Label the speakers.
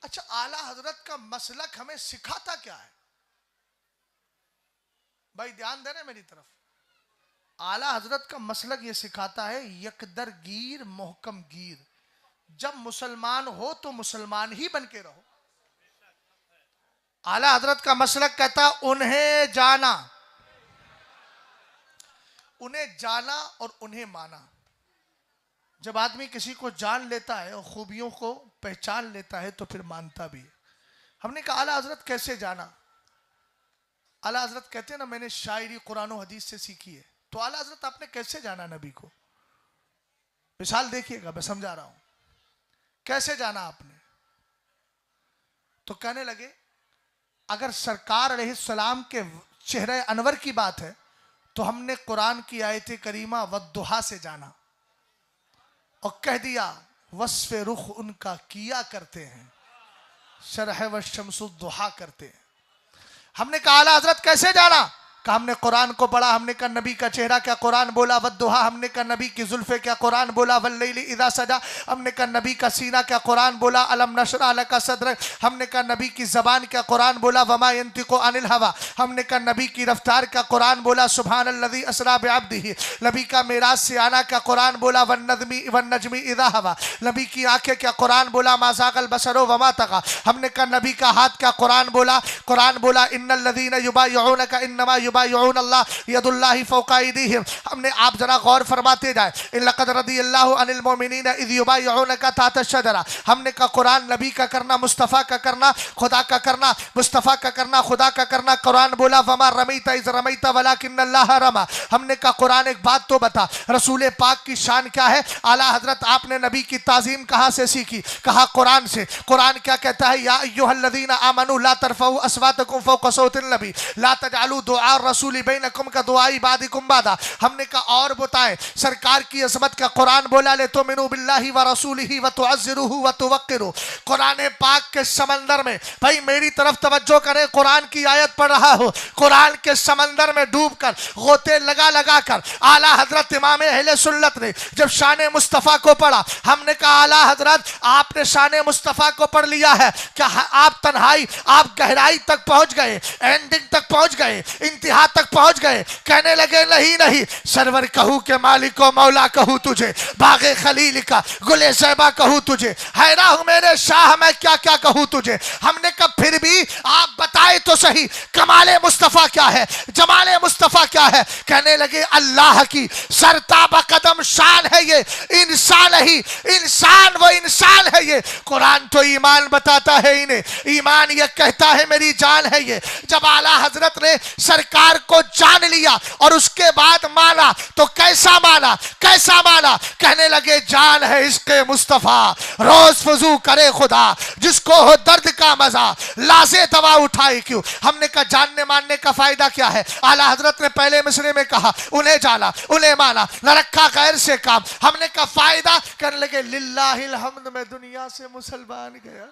Speaker 1: اچھا اعلیٰ حضرت کا مسلک ہمیں سکھاتا کیا ہے؟ بھائی دھیان دے رہے میری طرف. اعلیٰ حضرت کا مسلک یہ سکھاتا ہے یکدر گیر محکم گیر. جب مسلمان ہو تو مسلمان ہی بن کے رہو. اعلیٰ حضرت کا مسلک کہتا انہیں جانا اور انہیں مانا. جب آدمی کسی کو جان لیتا ہے اور خوبیوں کو پہچان لیتا ہے تو پھر مانتا بھی ہے. ہم نے کہا اعلیٰ حضرت کیسے جانا؟ اعلیٰ حضرت کہتے ہیں نا میں نے شاعری قرآن و حدیث سے سیکھی ہے. تو اعلیٰ حضرت آپ نے کیسے جانا نبی کو؟ مثال دیکھیے گا میں سمجھا رہا ہوں. کیسے جانا آپ نے؟ تو کہنے لگے اگر سرکار علیہ السلام کے چہرہ انور کی بات ہے تو ہم نے قرآن کی آیت کریمہ والضحیٰ سے جانا اور کہہ دیا وصف رخ ان کا کیا کرتے ہیں شرح والشمس الضحیٰ کرتے ہیں. ہم نے کہا اعلیٰ حضرت کیسے جانا؟ کہ ہم نے قرآن کو پڑھا. ہم نے کہا نبی کا چہرہ کیا قرآن بولا والضحیٰ. ہم نے کہا نبی کی زلفیں کیا قرآن بولا واللیل اذا سجا. ہم نے کہا نبی کا سینہ کیا قرآن بولا الم نشرح لک صدرک. ہم نے کہا نبی کی زبان کیا قرآن بولا وما ينطق عن الهوى. ہم نے کہا نبی کی رفتار کا قرآن بولا سبحان الذی اسری بعبدہ. نبی کا معراج سے آنا کیا قرآن بولا والنجم اذا هوى. نبی کی آنکھیں کیا قرآن بولا ما زاغ البصر وما طغى. ہم نے کہا نبی کا ہاتھ کیا قرآن بولا ان الذین یبایعونک انما یبایعون اللہ ید اللہ فوق ایدیہم. ہم نے آپ ذرا غور فرماتے جائے لقد رضی اللہ عن المؤمنین اذ یبایعونک تحت الشجرہ. ہم نے کہا قرآن نبی کا کرنا مصطفیٰ کا کرنا خدا کا کرنا مصطفیٰ کا کرنا خدا کا کرنا. قرآن بولا وما رمیت اذ رمیت ولکن اللہ رمی. ہم نے کہا قرآن ایک بات تو بتا رسول پاک کی شان کیا ہے؟ اعلیٰ حضرت آپ نے نبی کی تعظیم کہاں سے سیکھی؟ کہا قرآن سے. قرآن کیا کہتا ہے؟ یا ایھا الذین آمنوا لا ترفعوا اصواتکم فوق صوت النبی لا تجعلوا دعاء الرسول بینکم کدعاء بعضکم بعضا. ہم نے کہا اور بتائیں سرکار کی عظمت کا قرآن بولا لتؤمنوا باللہ ورسولہ وتعزروہ وتوقروہ. قرآن پاک کے سمندر میں بھائی میری طرف توجہ کریں قرآن کی آیت پڑھ رہا ہو. قرآن کے سمندر میں ڈوب کر غوطے لگا کر اعلیٰ حضرت امام اہل سنت نے جب شان مصطفیٰ کو پڑھا. ہم نے کہا اعلیٰ حضرت آپ نے شان مصطفیٰ کو پڑھ لیا ہے کیا آپ تنہائی آپ گہرائی تک پہنچ گئے اینڈنگ تک پہنچ گئے انتہا تک پہنچ گئے؟ کہنے لگے نہیں سرور کہوں کہ مالک و مولا کہوں تجھے باغ خلیل کا گل زیبا کہوں تجھے حیران ہوں میرے شاہ میں کیا کیا کہوں تجھے. ہم نے کہا پھر بھی آپ بتائے تو صحیح کمال مصطفیٰ کیا ہے جمال مصطفیٰ کیا ہے؟ کہنے لگے اللہ کی سرتاب قدم شان ہے یہ انسان ہی انسان وہ انسان ہے یہ. قرآن تو ایمان بتاتا ہے انہیں ایمان یہ کہتا ہے میری جان ہے یہ. جب اعلیٰ حضرت نے سرکار کو جان لیا اور اس کے بعد مانا تو کیسا مانا کہنے لگے جان ہے عشق مصطفیٰ روز فضو کرے خدا جس کو ہو درد کا مزہ لازے دوا اٹھائے کیوں. ہم نے کہا جاننے ماننے کا فائدہ کیا ہے؟ اعلیٰ حضرت نے پہلے مصرے میں کہا انہیں جانا انہیں مانا نہ رکھا غیر سے کام. ہم نے کہا فائدہ کہنے لگے للہ الحمد میں دنیا سے مسلمان گیا.